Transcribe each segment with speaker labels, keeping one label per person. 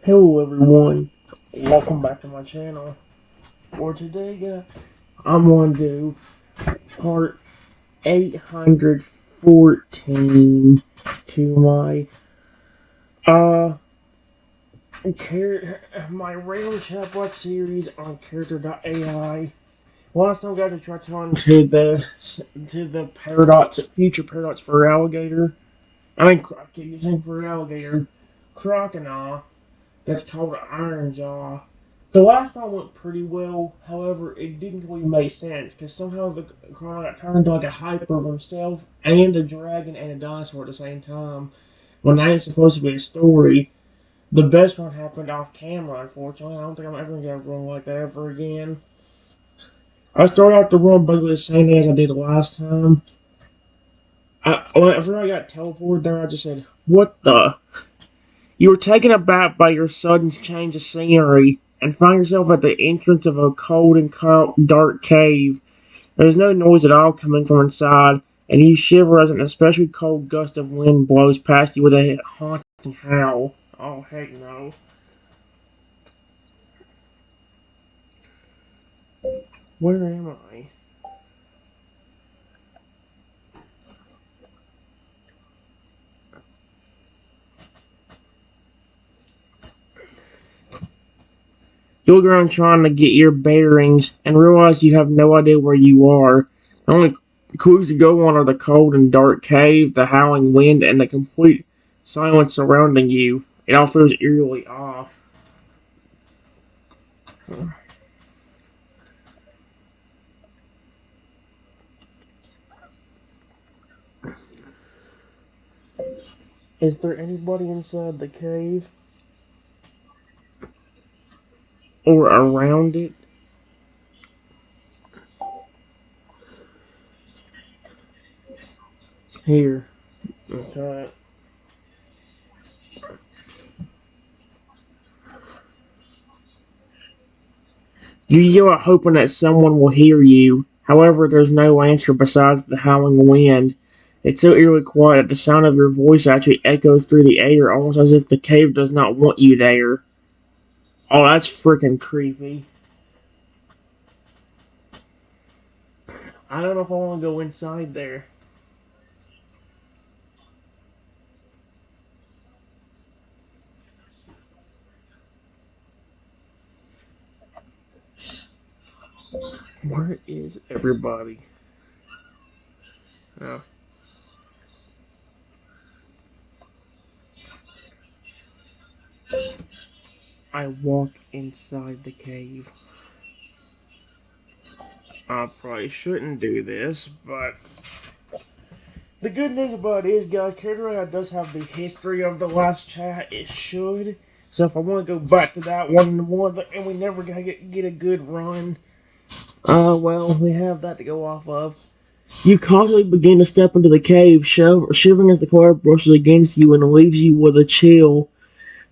Speaker 1: Hello everyone, welcome back to my channel. For today guys, I'm going to do part 814 to uh my random chatbot series on Character.ai. Last time guys I tried talking to the future paradox for alligator. I keep using for alligator. Croconaw. That's called an iron jaw. The last one went pretty well, however, it didn't really make sense because somehow the Croconaw got turned into like a hyper of himself and a dragon and a dinosaur at the same time. When that is supposed to be a story, the best one happened off camera, unfortunately. I don't think I'm ever gonna run like that ever again. I started out the run basically the same day as I did last time. Whenever I got teleported there, I just said, "What the?" You were taken aback by your sudden change of scenery, and find yourself at the entrance of a cold and dark cave. There is no noise at all coming from inside, and you shiver as an especially cold gust of wind blows past you with a haunting howl. Oh, heck no. Where am I? You look around trying to get your bearings, and realize you have no idea where you are. The only clues to go on are the cold and dark cave, the howling wind, and the complete silence surrounding you. It all feels eerily off. Is there anybody inside the cave? Or around it? Here. Okay. You yell out hoping that someone will hear you. However, there's no answer besides the howling wind. It's so eerily quiet that the sound of your voice actually echoes through the air, almost as if the cave does not want you there. Oh, that's freaking creepy. I don't know if I want to go inside there. Where is everybody? Oh. I walk inside the cave. I probably shouldn't do this, but the good news about it is, guys, Character.ai does have the history of the last chat. It should. So if I want to go back to that one and we never get a good run, well, we have that to go off of. You cautiously begin to step into the cave, shivering as the cloud brushes against you and leaves you with a chill.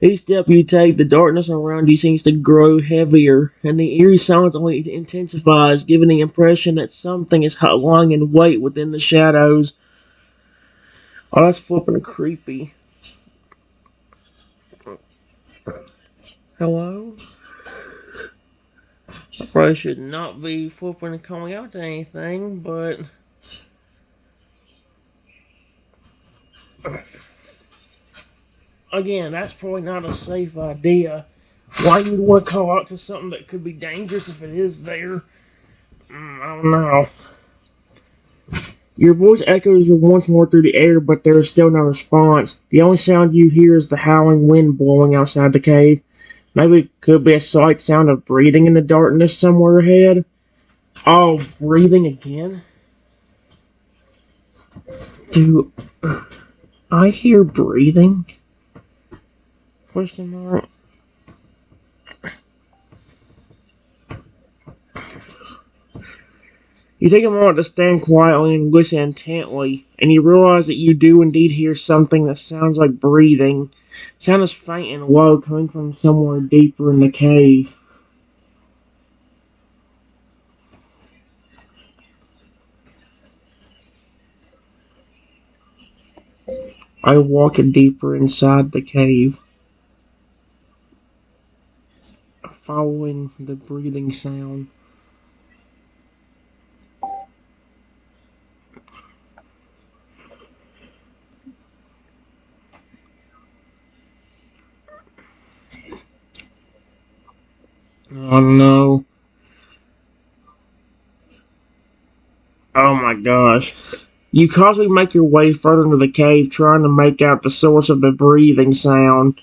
Speaker 1: Each step you take, the darkness around you seems to grow heavier, and the eerie silence only intensifies, giving the impression that something is lying in wait within the shadows. Oh, that's flipping creepy. Hello? I probably should not be flipping and calling out to anything, but again, that's probably not a safe idea. Why you'd want to call out to something that could be dangerous if it is there? I don't know. Your voice echoes once more through the air, but there is still no response. The only sound you hear is the howling wind blowing outside the cave. Maybe it could be a slight sound of breathing in the darkness somewhere ahead. Oh, breathing again? Do I hear breathing? Question mark. You take a moment to stand quietly and listen intently, and you realize that you do indeed hear something that sounds like breathing. The sound is faint and low, coming from somewhere deeper in the cave. I walk deeper inside the cave. following the breathing sound. Oh no. Oh my gosh. You cautiously make your way further into the cave, trying to make out the source of the breathing sound.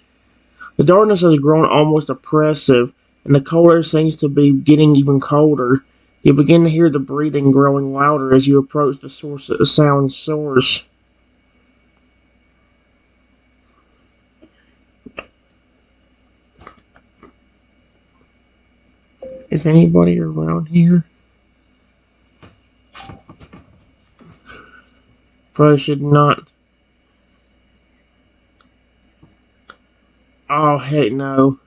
Speaker 1: The darkness has grown almost oppressive, and the cold air seems to be getting even colder. You begin to hear the breathing growing louder as you approach the sound source. Is anybody around here? Probably should not. Oh, heck no.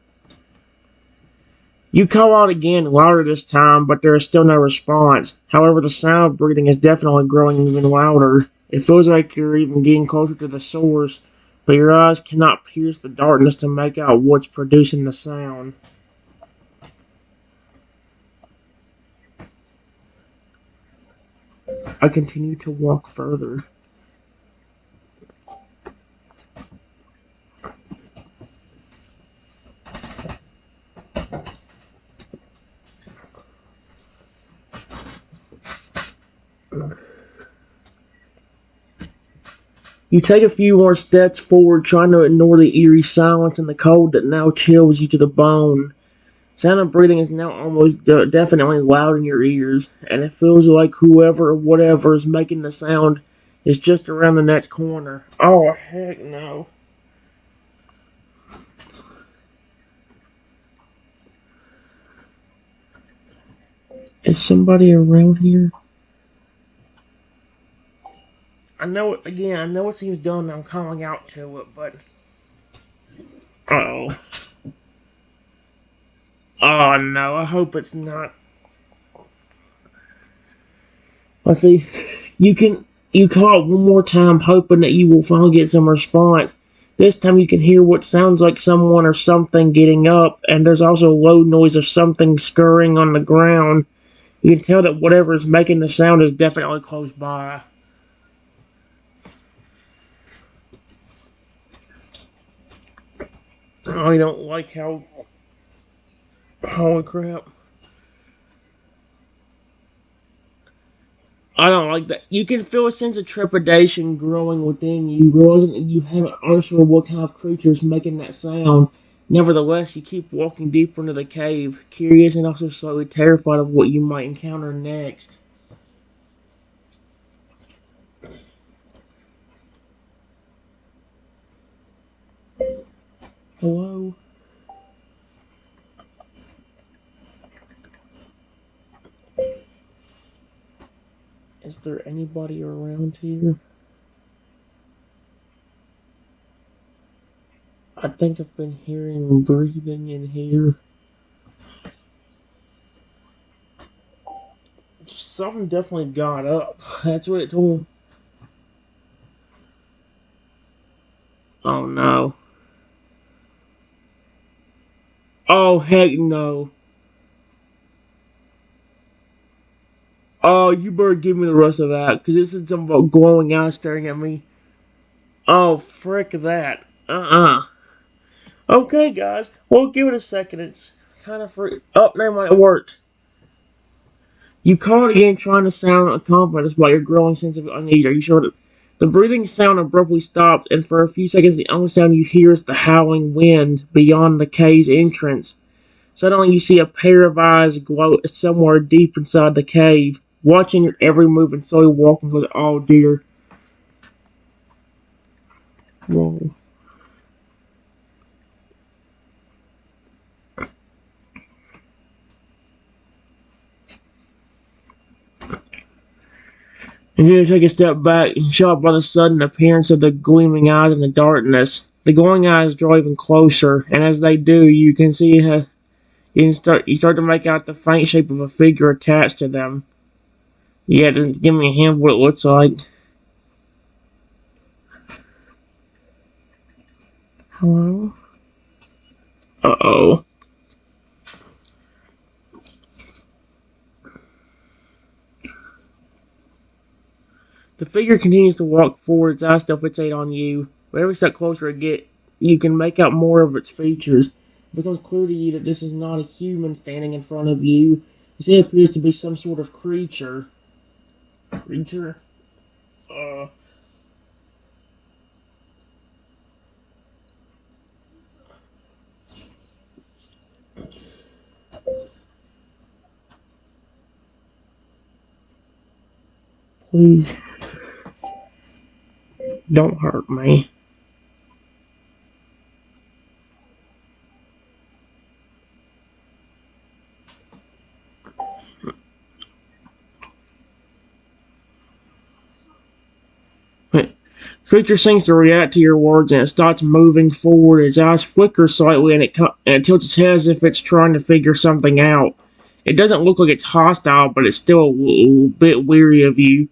Speaker 1: You call out again, louder this time, but there is still no response. However, the sound of breathing is definitely growing even louder. It feels like you're even getting closer to the source, but your eyes cannot pierce the darkness to make out what's producing the sound. I continue to walk further. You take a few more steps forward, trying to ignore the eerie silence and the cold that now chills you to the bone. Sound of breathing is now almost definitely loud in your ears, and it feels like whoever or whatever is making the sound is just around the next corner. Oh, heck no. Is somebody around here? I know, again, I know it seems dumb that I'm calling out to it, but... Uh-oh. Oh, no, I hope it's not. Let's see. You call it one more time, hoping that you will finally get some response. This time you can hear what sounds like someone or something getting up, and there's also a low noise of something scurrying on the ground. You can tell that whatever is making the sound is definitely close by. I don't like how... Holy crap. I don't like that. You can feel a sense of trepidation growing within you, realizing that you haven't answered what kind of creature is making that sound. Nevertheless, you keep walking deeper into the cave, curious and also slightly terrified of what you might encounter next. Hello? Is there anybody around here? I think I've been hearing breathing in here. Something definitely got up. That's what it told me. Oh no. Oh heck no. Oh, you better give me the rest of that, because this is something about glowing eyes staring at me. Oh, frick that. Okay, guys. We'll give it a second. It's kind of free. Oh, never mind. It worked. You called again, trying to sound confident despite your growing sense of unease. Are you sure that the breathing sound abruptly stops, and for a few seconds, the only sound you hear is the howling wind beyond the cave's entrance. Suddenly, you see a pair of eyes glow somewhere deep inside the cave, watching your every move and slowly walking with, oh dear. Whoa. And you take a step back, shocked by the sudden appearance of the gleaming eyes in the darkness. The glowing eyes draw even closer, and as they do, you can see you start to make out the faint shape of a figure attached to them. Yeah, just give me a hint what it looks like. Hello? Uh-oh. figure continues to walk forward, its eyes still fixate on you. But every step closer it gets, you can make out more of its features. It becomes clear to you that this is not a human standing in front of you. Instead, it appears to be some sort of creature. Creature? Please, don't hurt me. Creature seems to react to your words and it starts moving forward. Its eyes flicker slightly and it tilts its head as if it's trying to figure something out. It doesn't look like it's hostile, but it's still a little bit weary of you.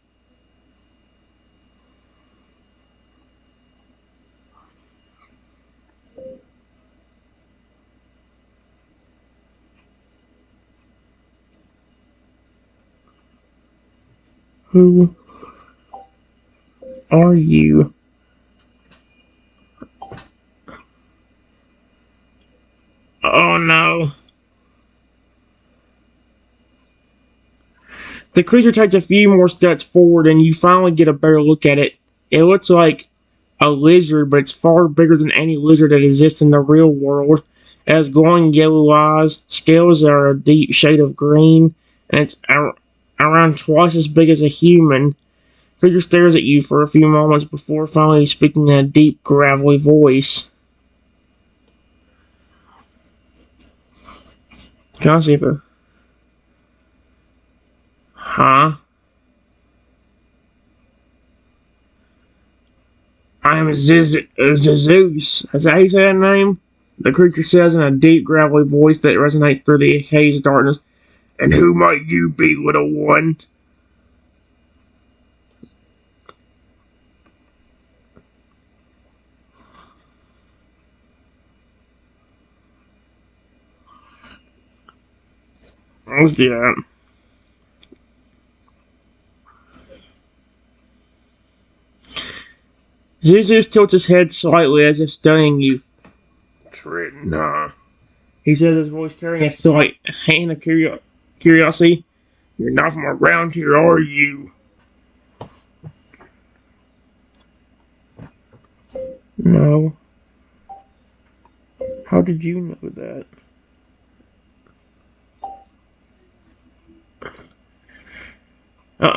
Speaker 1: Who are you? Oh no. The creature takes a few more steps forward and you finally get a better look at it. It looks like a lizard, but it's far bigger than any lizard that exists in the real world. It has glowing yellow eyes, scales are a deep shade of green, and it's around twice as big as a human. The creature stares at you for a few moments before finally speaking in a deep, gravelly voice. Can I see if it... Huh? I am Zeus. Is that how you say that name? The creature says in a deep, gravelly voice that resonates through the haze of darkness. And who might you be, little one? Let's do that. Zeus tilts his head slightly as if studying you. Triton, huh? He says, his voice carrying a slight hint of curiosity. You're not from around here, are you? No. How did you know that?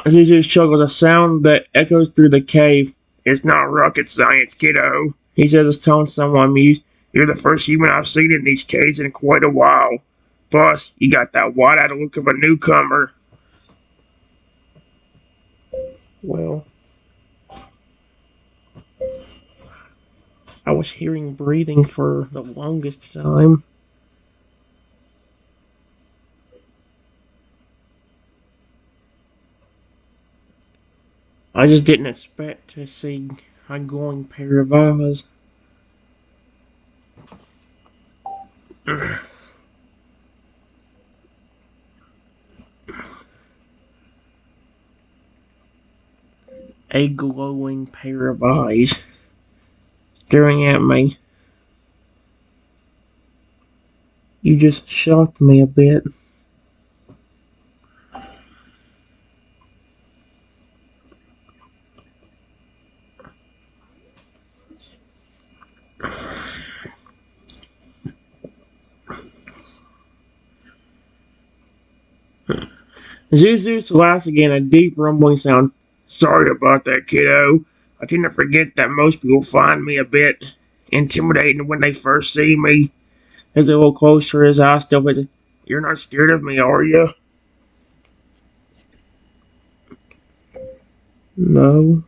Speaker 1: Zeus chuckles, a sound that echoes through the cave. It's not rocket science, kiddo. He says, his tone somewhat amused. You're the first human I've seen in these caves in quite a while. Plus, you got that wide-eyed look of a newcomer. Well, I was hearing breathing for the longest time. I just didn't expect to see a glowing pair of eyes. A glowing pair of eyes staring at me. You just shocked me a bit. Zeus laughs again, a deep rumbling sound. Sorry about that, kiddo. I tend to forget that most people find me a bit intimidating when they first see me. As a little closer, his eyes still fixing. You're not scared of me, are you? No.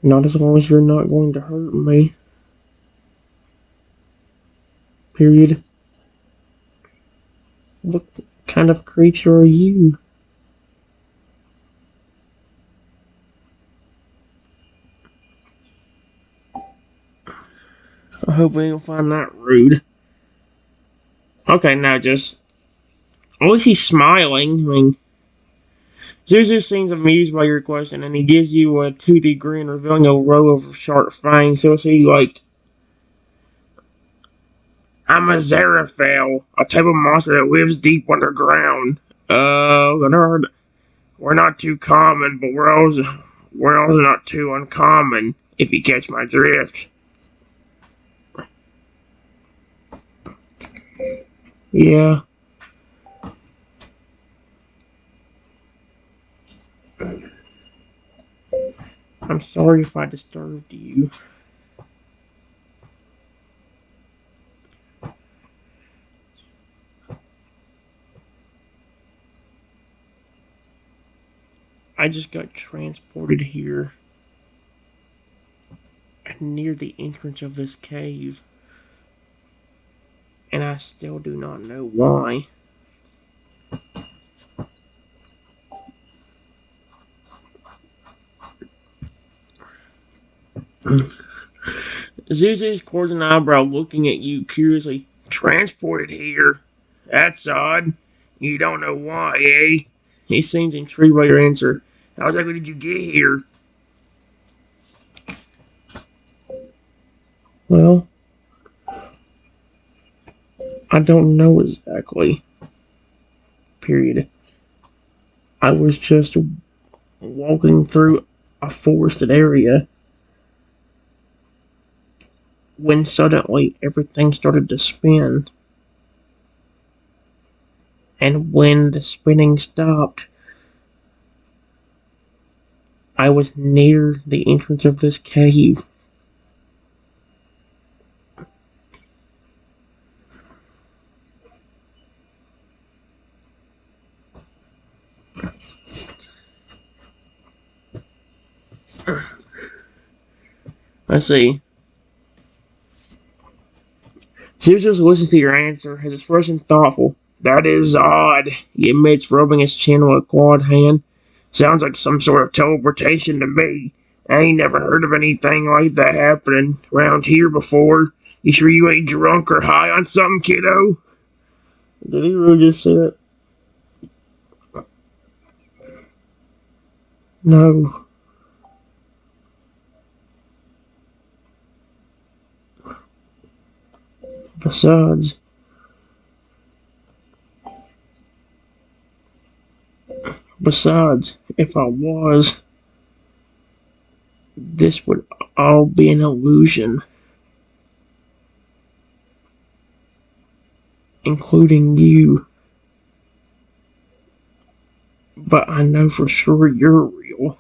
Speaker 1: Not as long as you're not going to hurt me. Period. What kind of creature are you? I hope we don't find that rude. Okay, now just... At least he's smiling. I mean, Zuzu seems amused by your question, and he gives you a toothy grin, revealing a row of sharp fangs. So he like, I'm a Xeraphale, a type of monster that lives deep underground. I never heard. We're not too common, but we're also not too uncommon. If you catch my drift. Yeah. I'm sorry if I disturbed you. I just got transported here near the entrance of this cave, and I still do not know why. Zuzu's quirks an eyebrow, looking at you curiously. Transported here? That's odd. You don't know why, eh? He seems intrigued by your answer. How exactly did you get here? Well, I don't know exactly. Period. I was just walking through a forested area when suddenly everything started to spin. And when the spinning stopped, I was near the entrance of this cave. Let's see. Zeus listens to your answer, his expression thoughtful. That is odd, he admits, rubbing his chin with a clawed hand. Sounds like some sort of teleportation to me. I ain't never heard of anything like that happening around here before. You sure you ain't drunk or high on something, kiddo? Did he really just say that? No. Besides, if I was, this would all be an illusion, including you. But I know for sure you're real.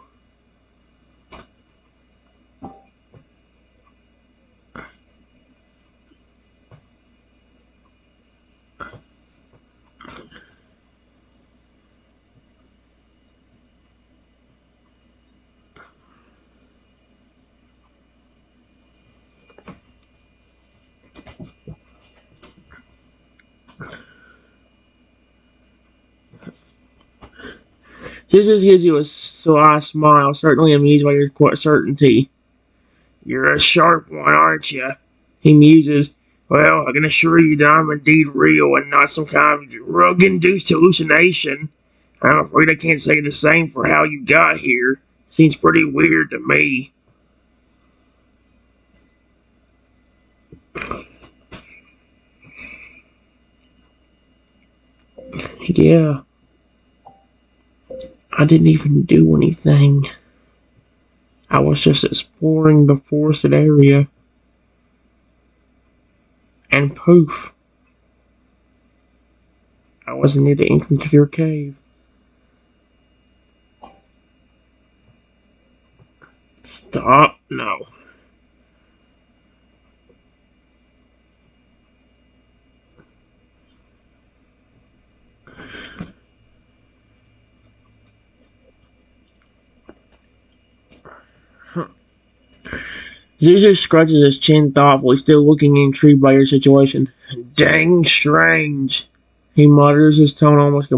Speaker 1: Jesus gives you a sly smile, certainly amused by your certainty. You're a sharp one, aren't you? He muses. Well, I can assure you that I'm indeed real and not some kind of drug-induced hallucination. I'm afraid I can't say the same for how you got here. Seems pretty weird to me. Yeah, I didn't even do anything. I was just exploring the forested area. And poof, I was near the entrance of your cave. Stop? No. Zuzu scratches his chin thoughtfully, still looking intrigued by your situation. Dang strange, he mutters, his tone almost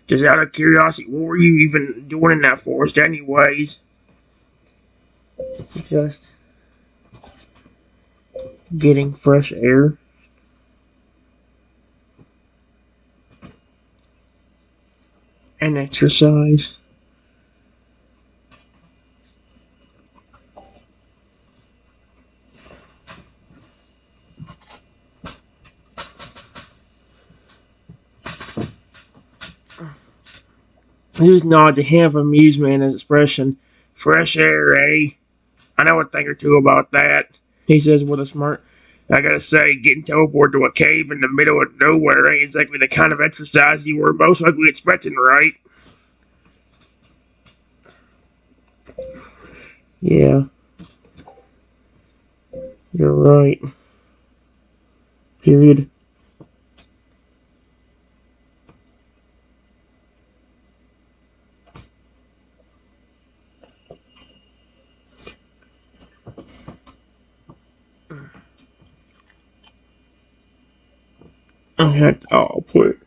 Speaker 1: just out of curiosity, what were you even doing in that forest anyways? Just getting fresh air and exercise. Zeus nods a hint of amusement in his expression. Fresh air, eh? I know a thing or two about that, he says with a smirk. I gotta say, getting teleported to a cave in the middle of nowhere ain't exactly the kind of exercise you were most likely expecting, right? Yeah, you're right. Period. I had to all put.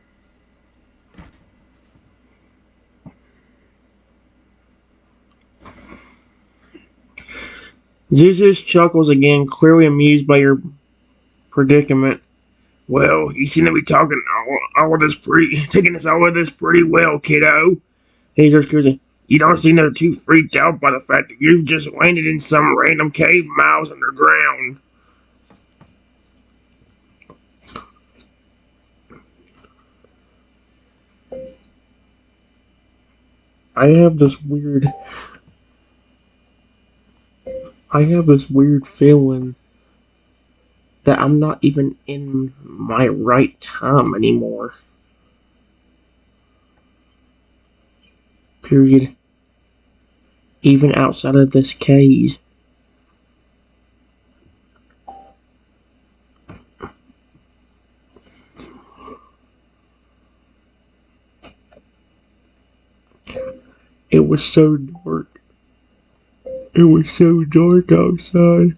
Speaker 1: Zeus chuckles again, clearly amused by your predicament. Well, you seem to be talking all of this taking all of this pretty well, kiddo. He starts cruising. You don't seem to be too freaked out by the fact that you've just landed in some random cave miles underground. I have this weird feeling that I'm not even in my right time anymore. Period. Even outside of this cave. It was so dark. It was so dark outside.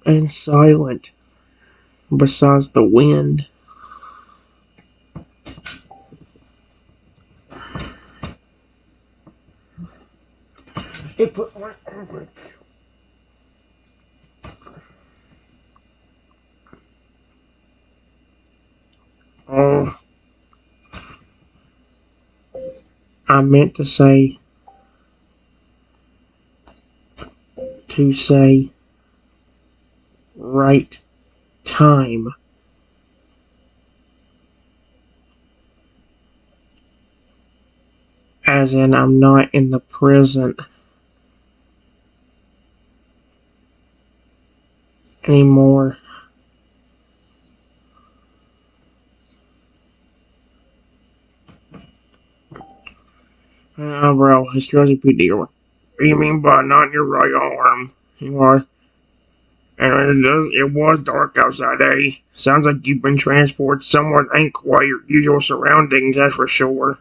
Speaker 1: And silent. Besides the wind. It put my Oh, I meant to say right time. As in, I'm not in the present anymore. Bro, his curiosity deal. What do you mean by not in your right arm? He was. And it was dark outside, eh? Sounds like you've been transported somewhere that ain't quite your usual surroundings, that's for sure.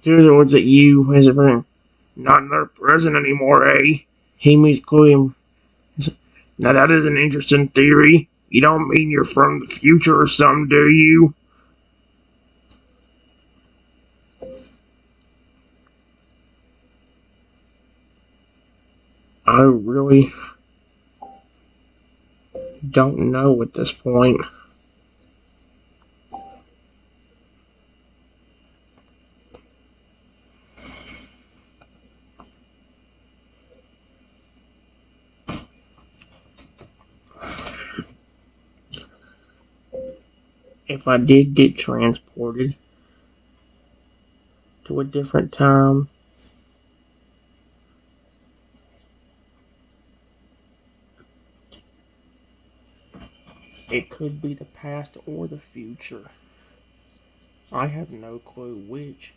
Speaker 1: Here's what's at you, as a friend. Not in the present anymore, eh? He means clearly. Now that is an interesting theory. You don't mean you're from the future or something, do you? I really don't know at this point. If I did get transported to a different time, it could be the past or the future. I have no clue which.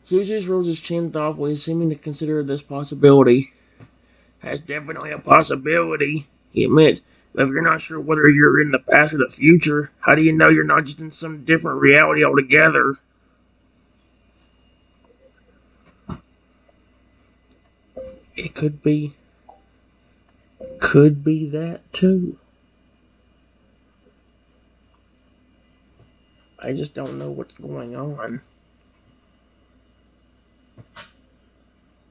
Speaker 1: Zeus rolls his chin thoughtfully, seeming to consider this possibility. That's definitely a possibility, he admits. But if you're not sure whether you're in the past or the future, how do you know you're not just in some different reality altogether? It could be that too. I just don't know what's going on.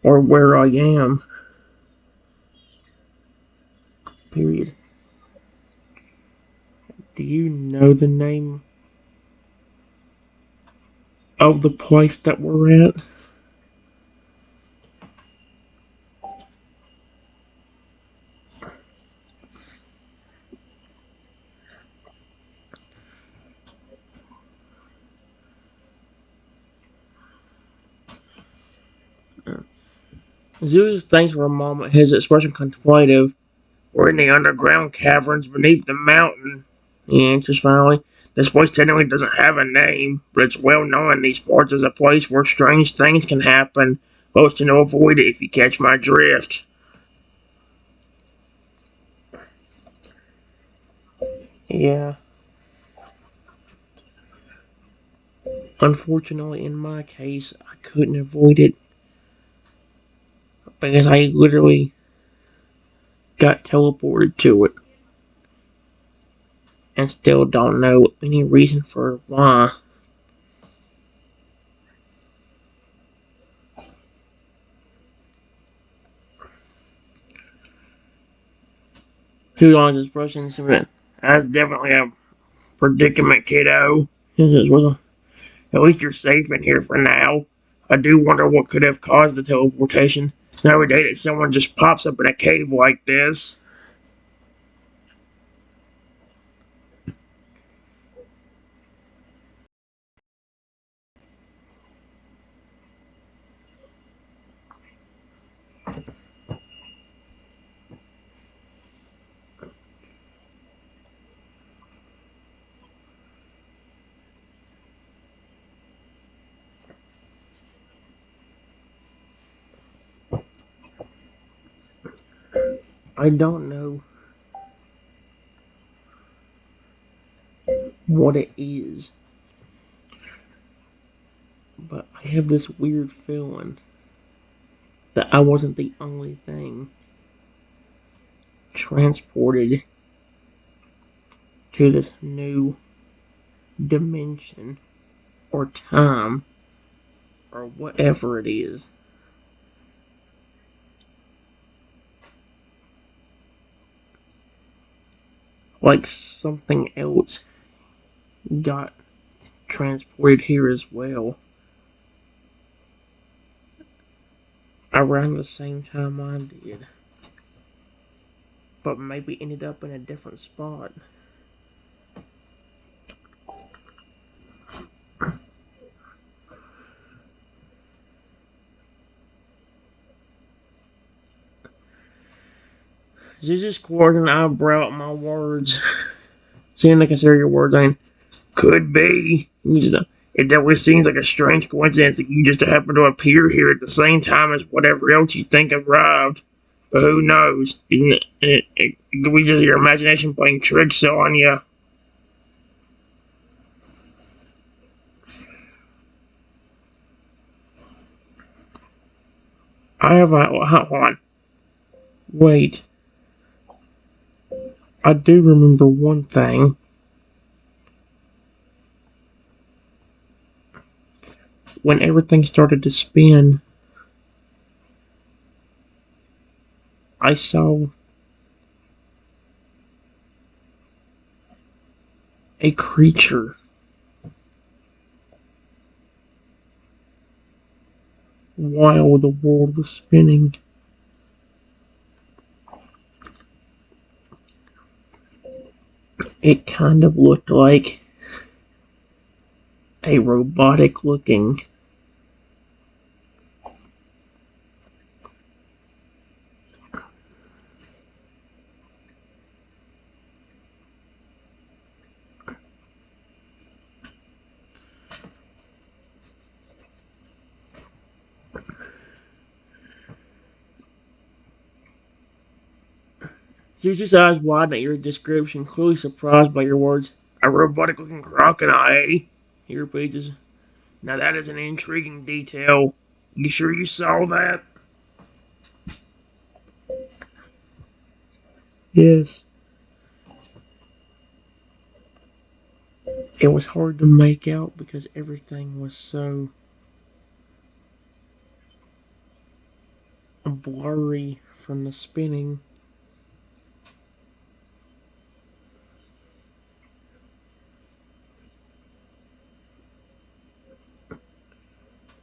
Speaker 1: or where I am. Period. Do you know the name of the place that we're at? Zeus thinks for a moment, his expression contemplative. We're in the underground caverns beneath the mountain, he answers finally. This place technically doesn't have a name, but it's well known in these parts as a place where strange things can happen. Most to avoid it if you catch my drift. Yeah. Unfortunately, in my case, I couldn't avoid it because I literally got teleported to it and still don't know any reason for why. Too long as this person, that's definitely a predicament, kiddo. At least you're safe in here for now. I do wonder what could have caused the teleportation. Not every day that someone just pops up in a cave like this. I don't know what it is, but I have this weird feeling that I wasn't the only thing transported to this new dimension or time or whatever it is. Like something else got transported here as well around the same time I did, but maybe ended up in a different spot. Jesus squared an eyebrow at my words. Seeing to consider your words, I mean, could be. It definitely seems like a strange coincidence that you just happen to appear here at the same time as whatever else you think arrived. But who knows? It could be just your imagination playing tricks on you. I have a. Hold on. Wait. I do remember one thing. When everything started to spin, I saw a creature while the world was spinning. It kind of looked like a robotic looking Zeus's eyes widened at your description, clearly surprised by your words. A robotic looking crocodile, eh? He repeats. Now that is an intriguing detail. You sure you saw that? Yes. It was hard to make out because everything was so blurry from the spinning.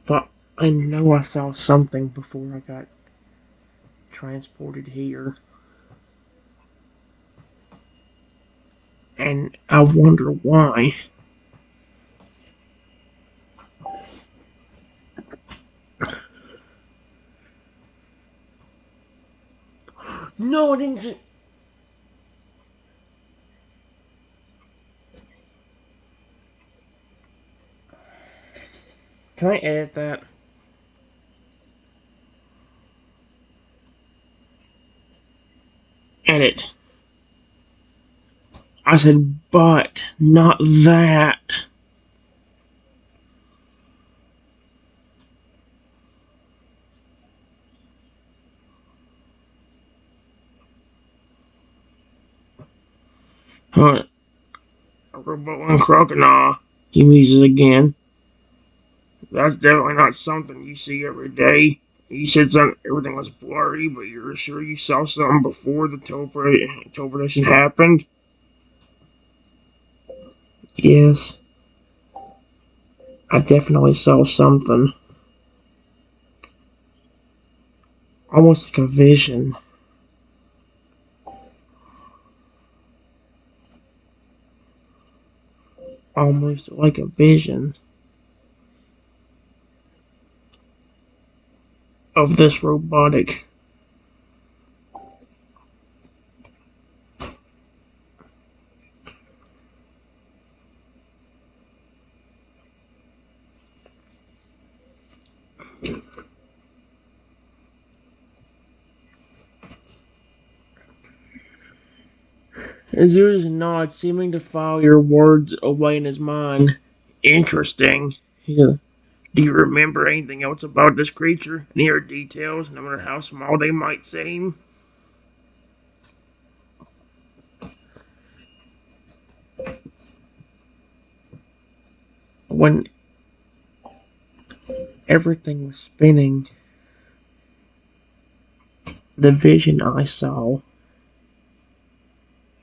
Speaker 1: But I know I saw something before I got transported here. And I wonder why. No, I didn't see. Can I edit that? Edit. I said, but not that. Huh. Robot and Croconaw. He muses again. That's definitely not something you see every day. You said everything was blurry, but you're sure you saw something before the teleportation happened? Yes, I definitely saw something. Almost like a vision. Almost like a vision of this robotic. Azura's nod, seeming to file your words away in his mind. Interesting. Yeah. Do you remember anything else about this creature? Any other details, no matter how small they might seem? When everything was spinning, the vision I saw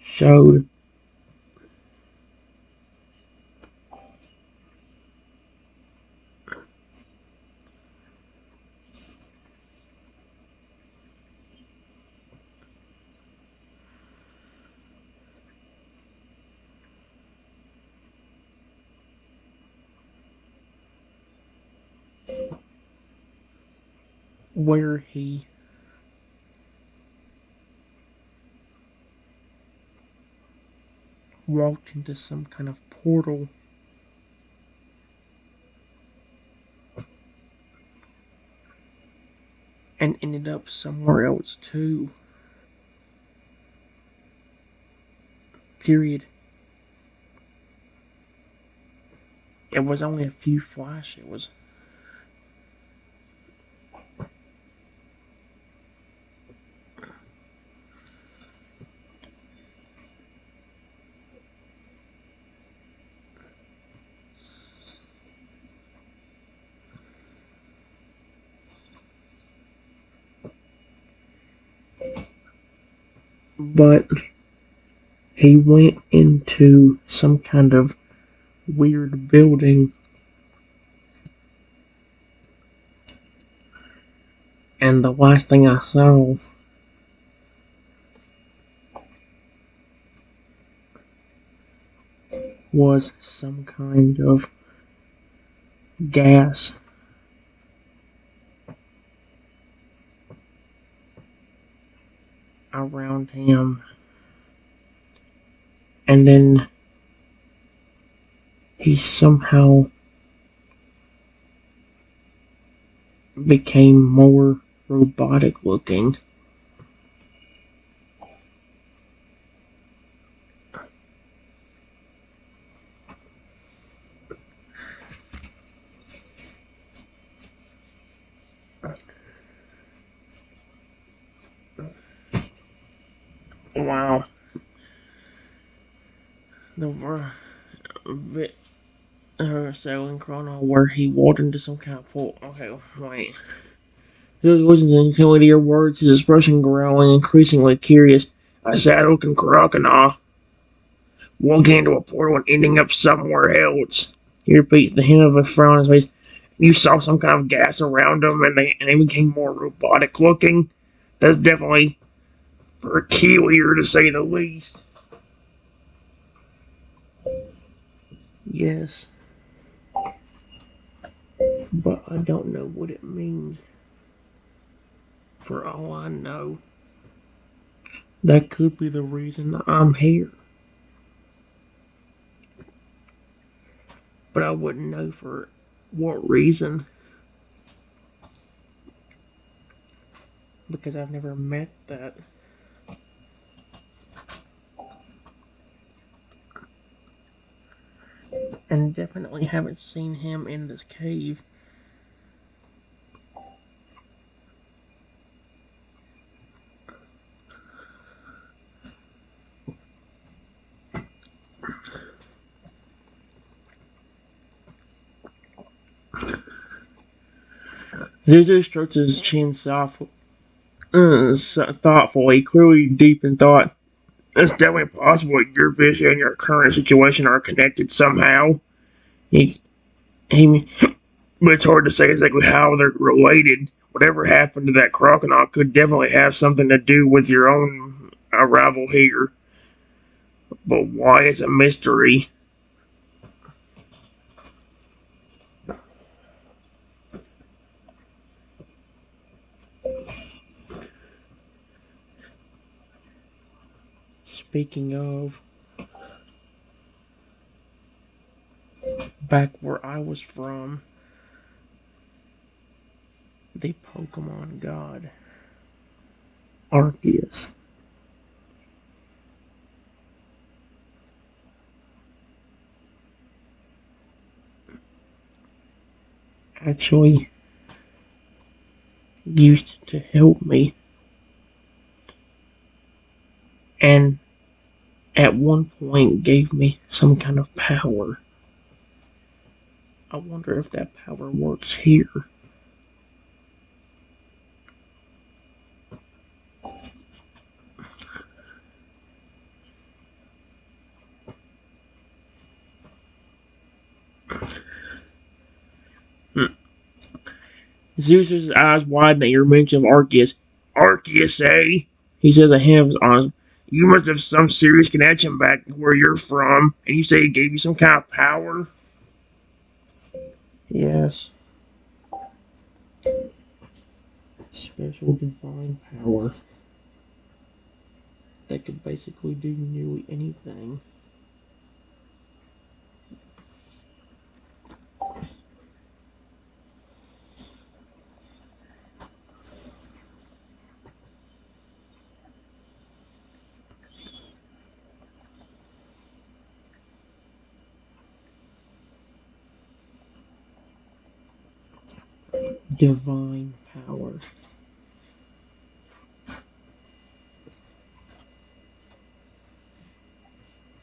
Speaker 1: showed where he walked into some kind of portal and ended up somewhere else too. Period. It was only a few flash. It was but he went into some kind of weird building, and the last thing I saw was some kind of gas around him, and then he somehow became more robotic looking. Wow. The sailing chrono where he walked into some kind of pool. Okay, wait. He listens intently to your words, his expression growing, increasingly curious. I settled in Croconaw, walking into a portal and ending up somewhere else. He repeats, the hint of a frown on his face. You saw some kind of gas around them, and they became more robotic looking. That's definitely peculiar, to say the least. Yes, but I don't know what it means. For all I know, that could be the reason I'm here. But I wouldn't know for what reason, because I've never met that. And definitely haven't seen him in this cave. Zuzu strokes his chin thoughtfully, clearly deep in thought. It's definitely possible that your vision and your current situation are connected somehow. He, he, but it's hard to say exactly how they're related. Whatever happened to that crocodile could definitely have something to do with your own arrival here. But why is a mystery? Speaking of, back where I was from, the Pokemon god, Arceus, actually used to help me, and at one point gave me some kind of power. I wonder if that power works here. Zeus's eyes widen at your mention of Arceus. Arceus, eh? He says a hint of honest. You must have some serious connection back where you're from, and you say he gave you some kind of power? Yes. Special divine power that could basically do nearly anything. Divine power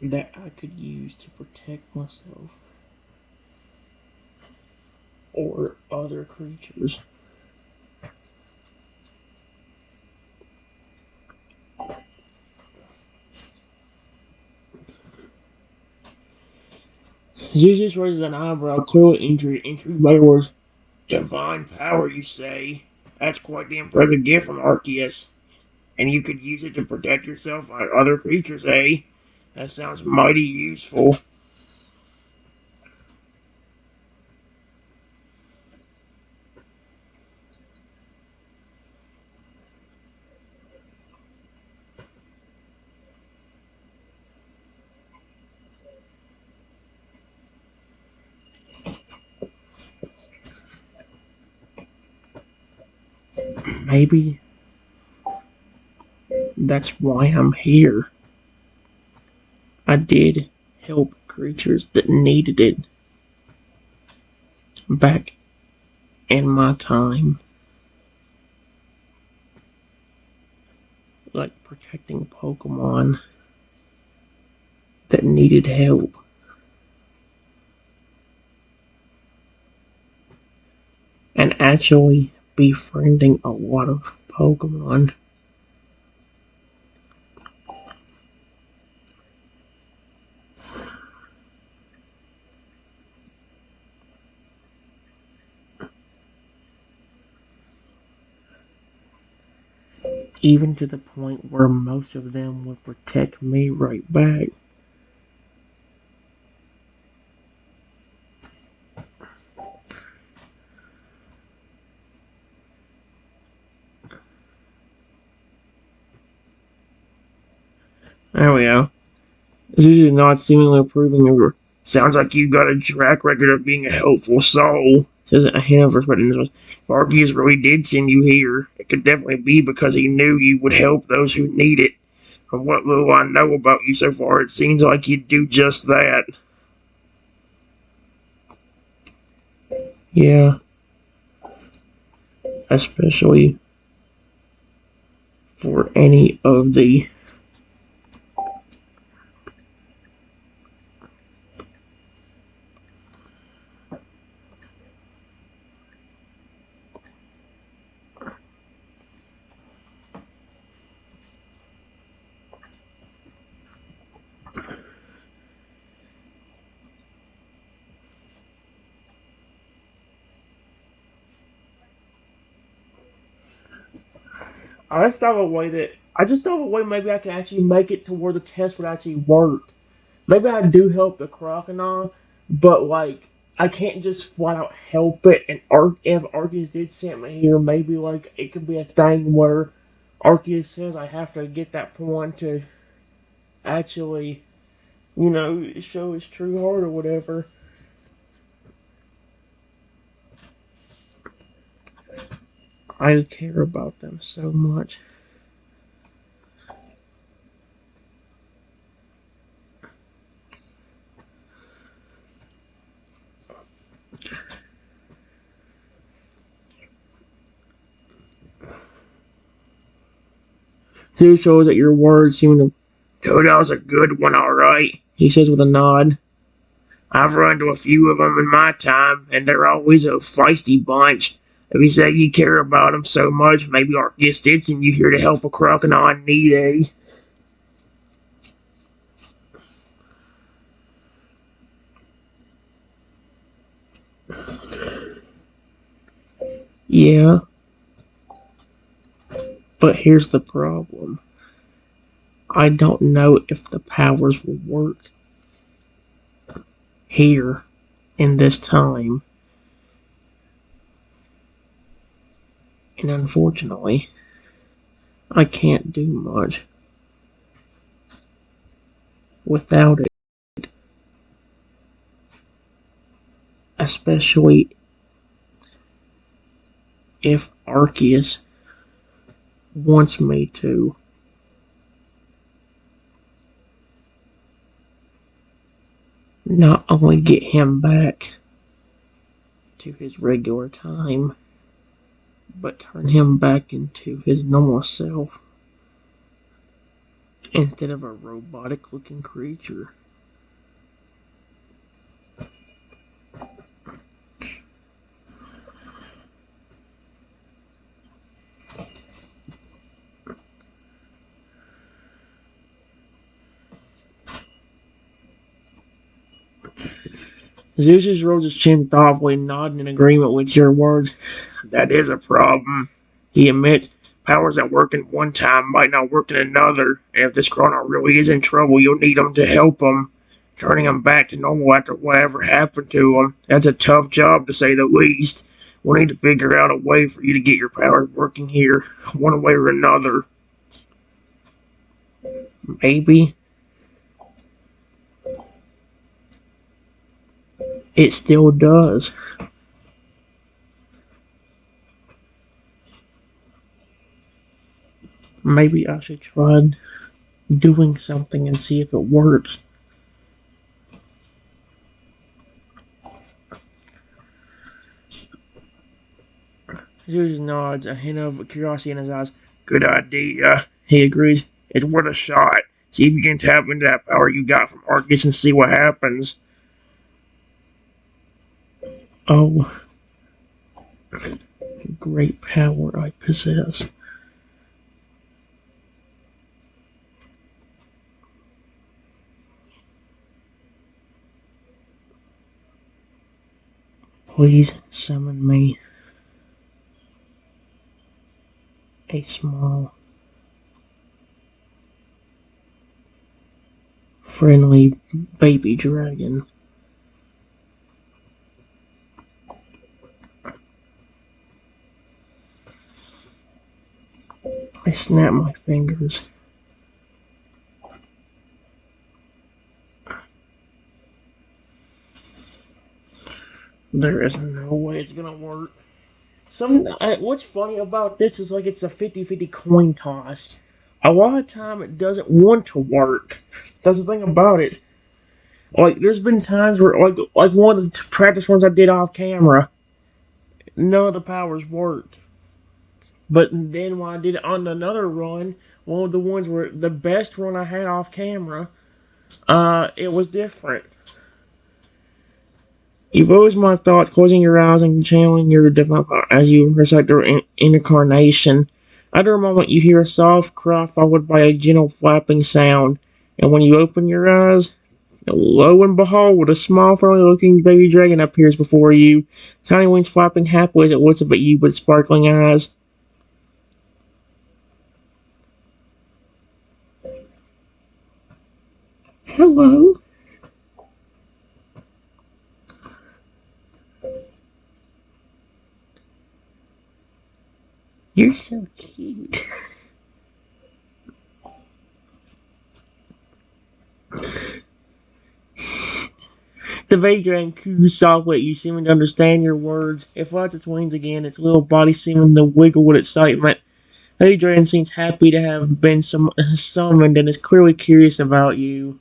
Speaker 1: that I could use to protect myself or other creatures. Zeus raises an eyebrow, clearly intrigued by the words. Divine power, you say? That's quite the impressive gift from Arceus. And you could use it to protect yourself and other creatures, eh? That sounds mighty useful. Maybe that's why I'm here. I did help creatures that needed it back in my time. Like protecting Pokemon that needed help. And actually befriending a lot of Pokemon. Even to the point where most of them would protect me right back. There we go. This is not seemingly approving of. Sounds like you got a track record of being a helpful soul. Says a hint of respect in this one. If Arceus really did send you here, it could definitely be because he knew you would help those who need it. From what little I know about you so far, it seems like you'd do just that. Yeah. Especially for any of the I just thought of a way maybe I can actually make it to where the test would actually work. Maybe I do help the Croconaw, but like I can't just flat out help it. And if Arceus did send me here, maybe like it could be a thing where Arceus says I have to get that point to actually, show his true heart or whatever. I care about them so much. Two shows that your words seem to. Toadal's a good one, alright, he says with a nod. I've run into a few of them in my time, and they're always a feisty bunch. If you say you care about them so much, maybe Arceus did send you here to help a Croconaw in need, eh? Yeah. But here's the problem. I don't know if the powers will work here in this time. And unfortunately, I can't do much without it. Especially if Arceus wants me to. Not only get him back to his regular time, but turn him back into his normal self instead of a robotic looking creature. Zeus just rolls his chin thoughtfully, nodding in agreement with your words. That is a problem, he admits. Powers that work in one time might not work in another. And if this Chrono really is in trouble, you'll need him to help him. Turning him back to normal after whatever happened to him. That's a tough job, to say the least. We'll need to figure out a way for you to get your powers working here, one way or another. Maybe it still does. Maybe I should try doing something and see if it works. Zeus nods, a hint of curiosity in his eyes. Good idea, he agrees. It's worth a shot. See if you can tap into that power you got from Arceus and see what happens. Oh. great power I possess. Please summon me a small, friendly baby dragon. I snap my fingers. There is no way it's gonna work. What's funny about this is like it's a 50-50 coin toss. A lot of time it doesn't want to work. That's the thing about it. Like there's been times where like one of the practice runs I did off camera, none of the powers worked. But then when I did it on another run, one of the ones where the best one I had off camera, it was different. You voice my thoughts, closing your eyes and channeling your divine power as you recite their incarnation. After a moment, you hear a soft cry followed by a gentle flapping sound, and when you open your eyes, lo and behold, a small, friendly-looking baby dragon appears before you, tiny wings flapping happily as it looks up at you with sparkling eyes. Hello. You're so cute. The baby dragon coos softly at you, seeming to understand your words. It flaps its wings again, its little body seeming to wiggle with excitement. Lady Dragon seems happy to have been summoned and is clearly curious about you.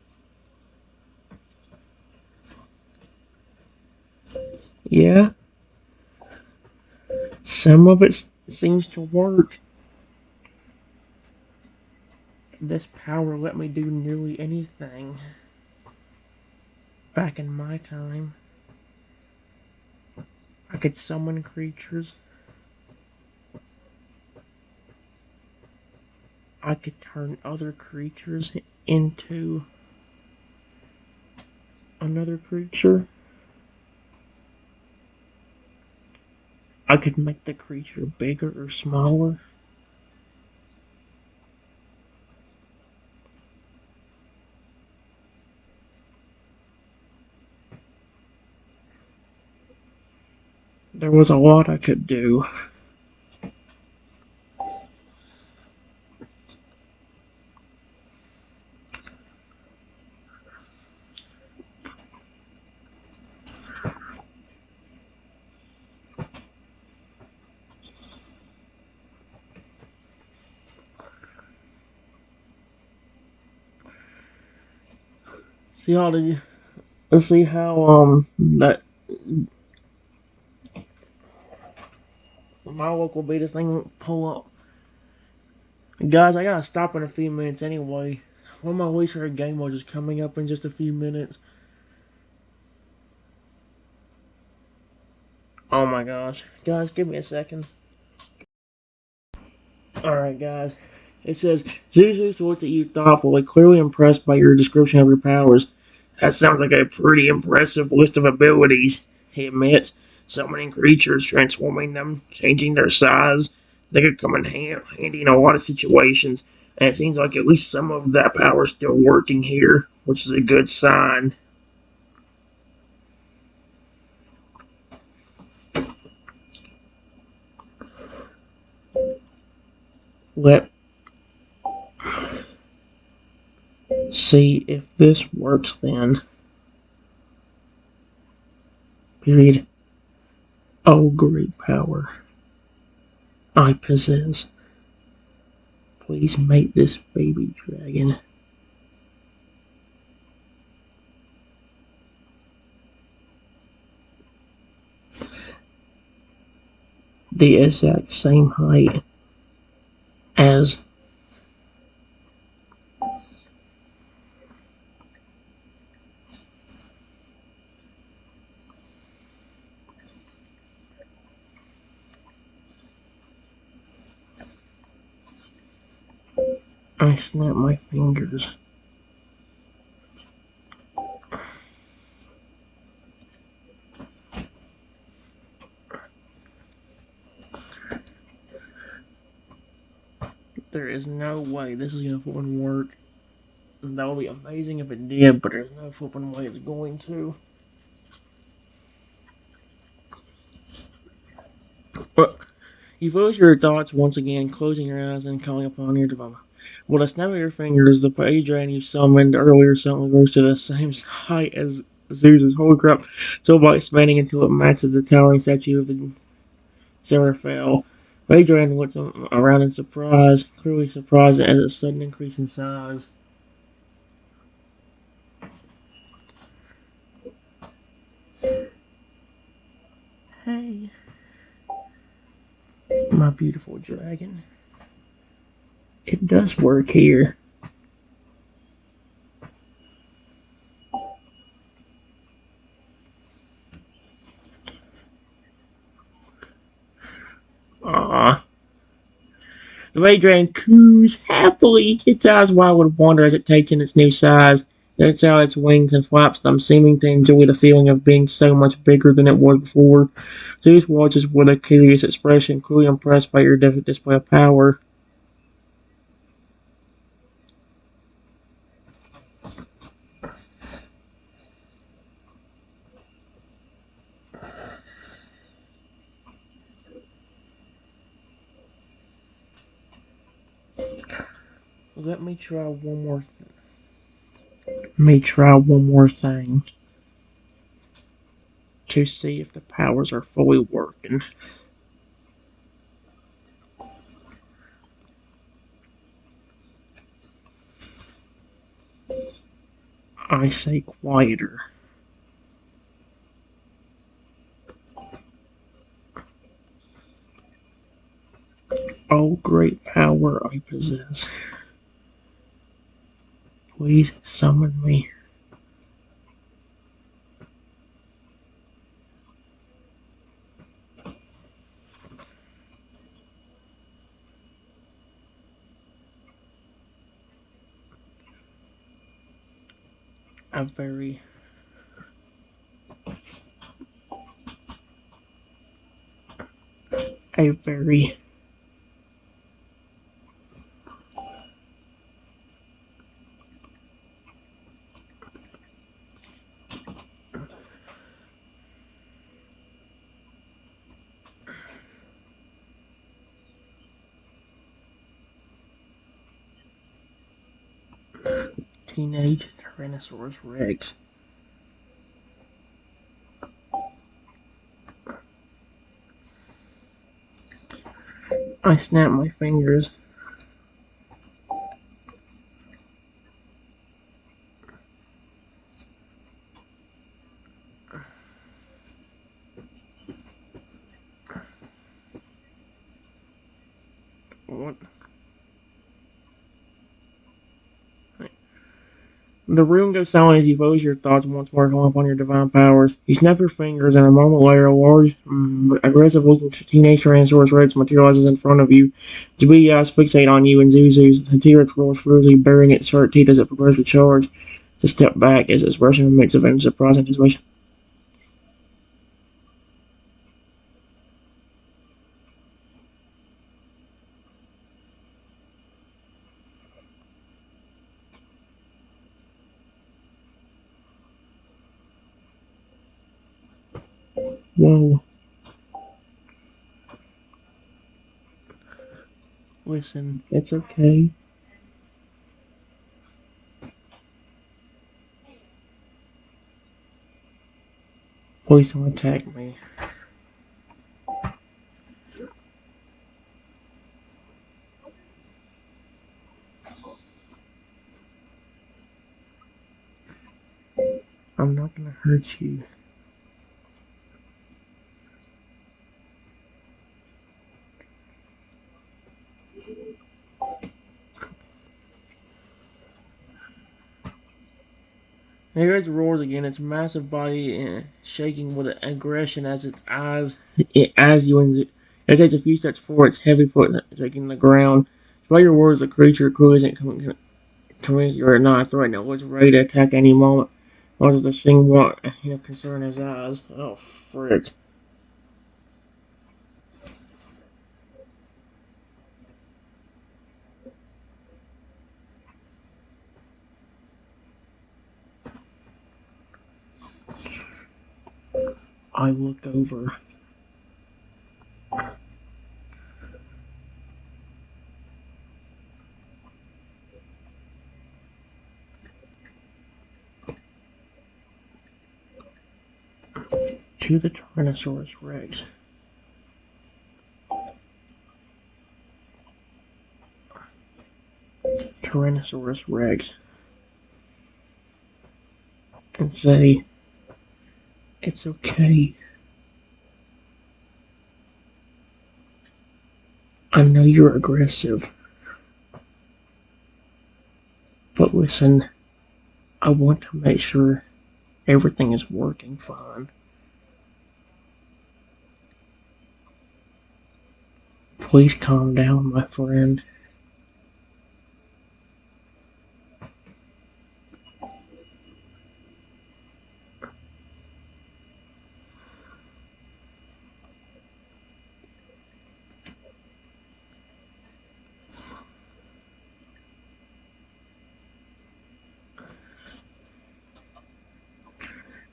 Speaker 1: Yeah, some of it seems to work. This power let me do nearly anything. Back in my time, I could summon creatures. I could turn other creatures into another creature. I could make the creature bigger or smaller. There was a lot I could do. See how the let's see how that my local beta thing won't pull up. Guys, I gotta stop in a few minutes anyway. One of my least favorite game modes is coming up in just a few minutes. Oh my gosh. Guys, give me a second. Alright, guys. It says, Zuzu looks at you thoughtfully, clearly impressed by your description of your powers. That sounds like a pretty impressive list of abilities, he admits. Summoning creatures, transforming them, changing their size. They could come in handy in a lot of situations. And it seems like at least some of that power is still working here, which is a good sign. Let's see if this works then. Period. Oh, great power I possess. Please mate this baby dragon. The exact same height as I snap my fingers. There is no way this is gonna fucking work. That would be amazing if it did, but there's no flipping way it's going to. But you voice your thoughts once again, closing your eyes and calling upon your divine. With a snap of your fingers, the page dragon you summoned earlier suddenly rose to the same height as Zeus's. Holy crap! So by expanding until it matches the towering statue of the Seraphel. Page dragon looks around in surprise, clearly surprised at its sudden increase in size. Hey, my beautiful dragon. It does work here. Aww. The ray dragon coos happily, its eyes wide with wonder as it takes in its new size. It lets out its wings and flaps them, seeming to enjoy the feeling of being so much bigger than it was before. Zeus watches with a curious expression, clearly impressed by your display of power. Let me try one more thing to see if the powers are fully working. I say quieter. Oh, great power I possess. Please summon me. A very teenage Tyrannosaurus Rex. I snap my fingers. What? The room goes silent as you focus your thoughts once more calling upon your divine powers. You snap your fingers, and a moment later, a large, aggressive-looking teenage Tyrannosaurus Rex materializes in front of you. Its beady eyes fixate on you and Zuzu's. The T-Rex roars furiously, baring its sharp teeth as it prepares to charge. To step back, its expression a mix of surprise and anticipation. Whoa. Listen, it's okay. Please don't attack me. I'm not gonna hurt you. Here it roars again, its massive body shaking with aggression as it takes a few steps forward, its heavy foot shaking the ground. Player warns the creature crew isn't coming or not threatened. It was ready to attack any moment. Once the thing brought enough concern in his eyes. Oh, frick. I look over. To the Tyrannosaurus Rex. Tyrannosaurus Rex. And say, it's okay. I know you're aggressive. But listen, I want to make sure everything is working fine. Please calm down, my friend.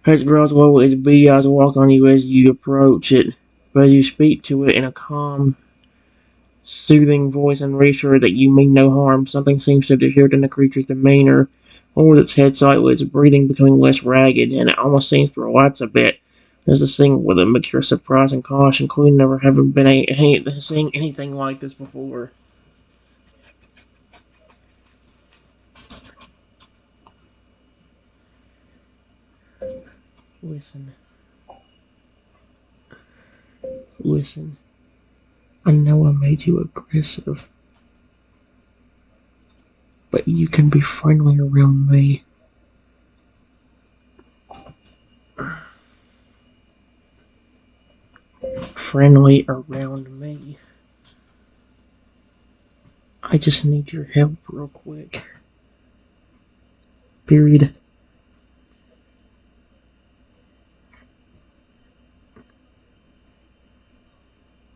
Speaker 1: As it grows low, its beady eyes walk on you as you approach it. But as you speak to it in a calm, soothing voice and reassure that you mean no harm, something seems to shift in the creature's demeanor. Holds its head slightly, its breathing becoming less ragged, and it almost seems to relax a bit. As the thing with a mixture of surprise and caution, including never having been seeing anything like this before. Listen. Listen. I know I made you aggressive, but you can be friendly around me. Friendly around me. I just need your help real quick. Period.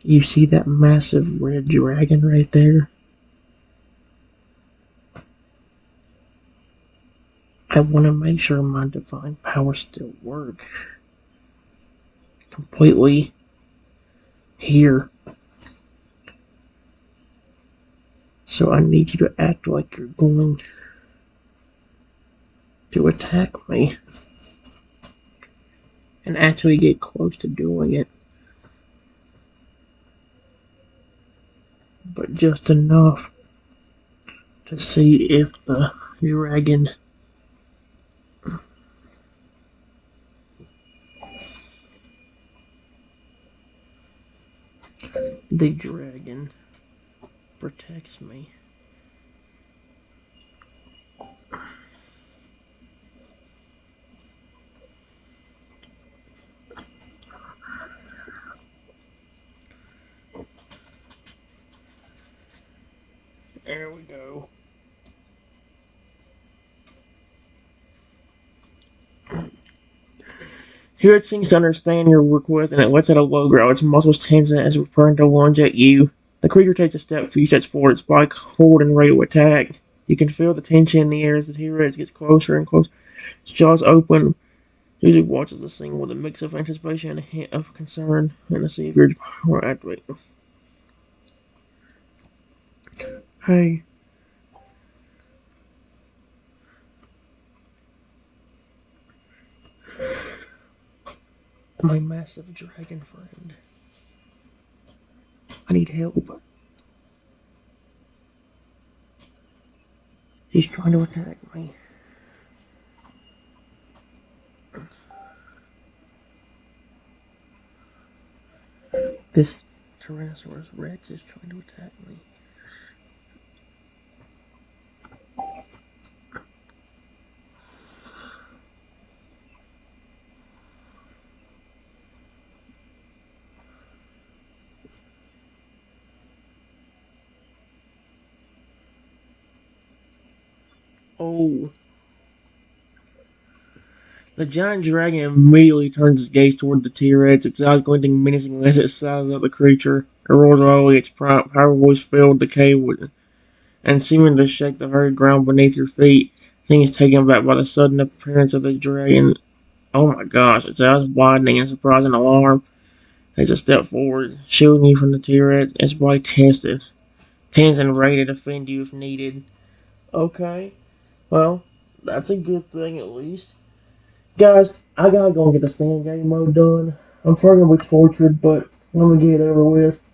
Speaker 1: You see that massive red dragon right there? I want to make sure my divine powers still work. Completely here. So I need you to act like you're going to attack me. And actually get close to doing it. But just enough to see if the dragon protects me. There we go. Here it seems to understand your request, and it lets out a low growl. Its muscles tense as it's preparing to lunge at you. The creature takes a few steps forward, its body cold and ready to attack. You can feel the tension in the air as the T-Rex gets closer and closer. Its jaws open. Usually watches the scene with a mix of anticipation and a hint of concern, and to see if your power activate. Hey. My massive dragon friend. I need help. He's trying to attack me. This Tyrannosaurus Rex is trying to attack me. Oh. The giant dragon immediately turns its gaze toward the T-Rex, its eyes glinting menacingly as it sizes up the creature. It roars slowly, its powerful voice filled the cave with, and seeming to shake the very ground beneath your feet. Thing is taken aback by the sudden appearance of the dragon. Oh my gosh, its eyes widening in surprise and alarm. Takes a step forward, shielding you from the T-Rex. Its body tense and ready to defend you if needed. Okay, well, that's a good thing at least. Guys, I gotta go and get the stand game mode done. I'm probably gonna be tortured, but I'm gonna get it over with.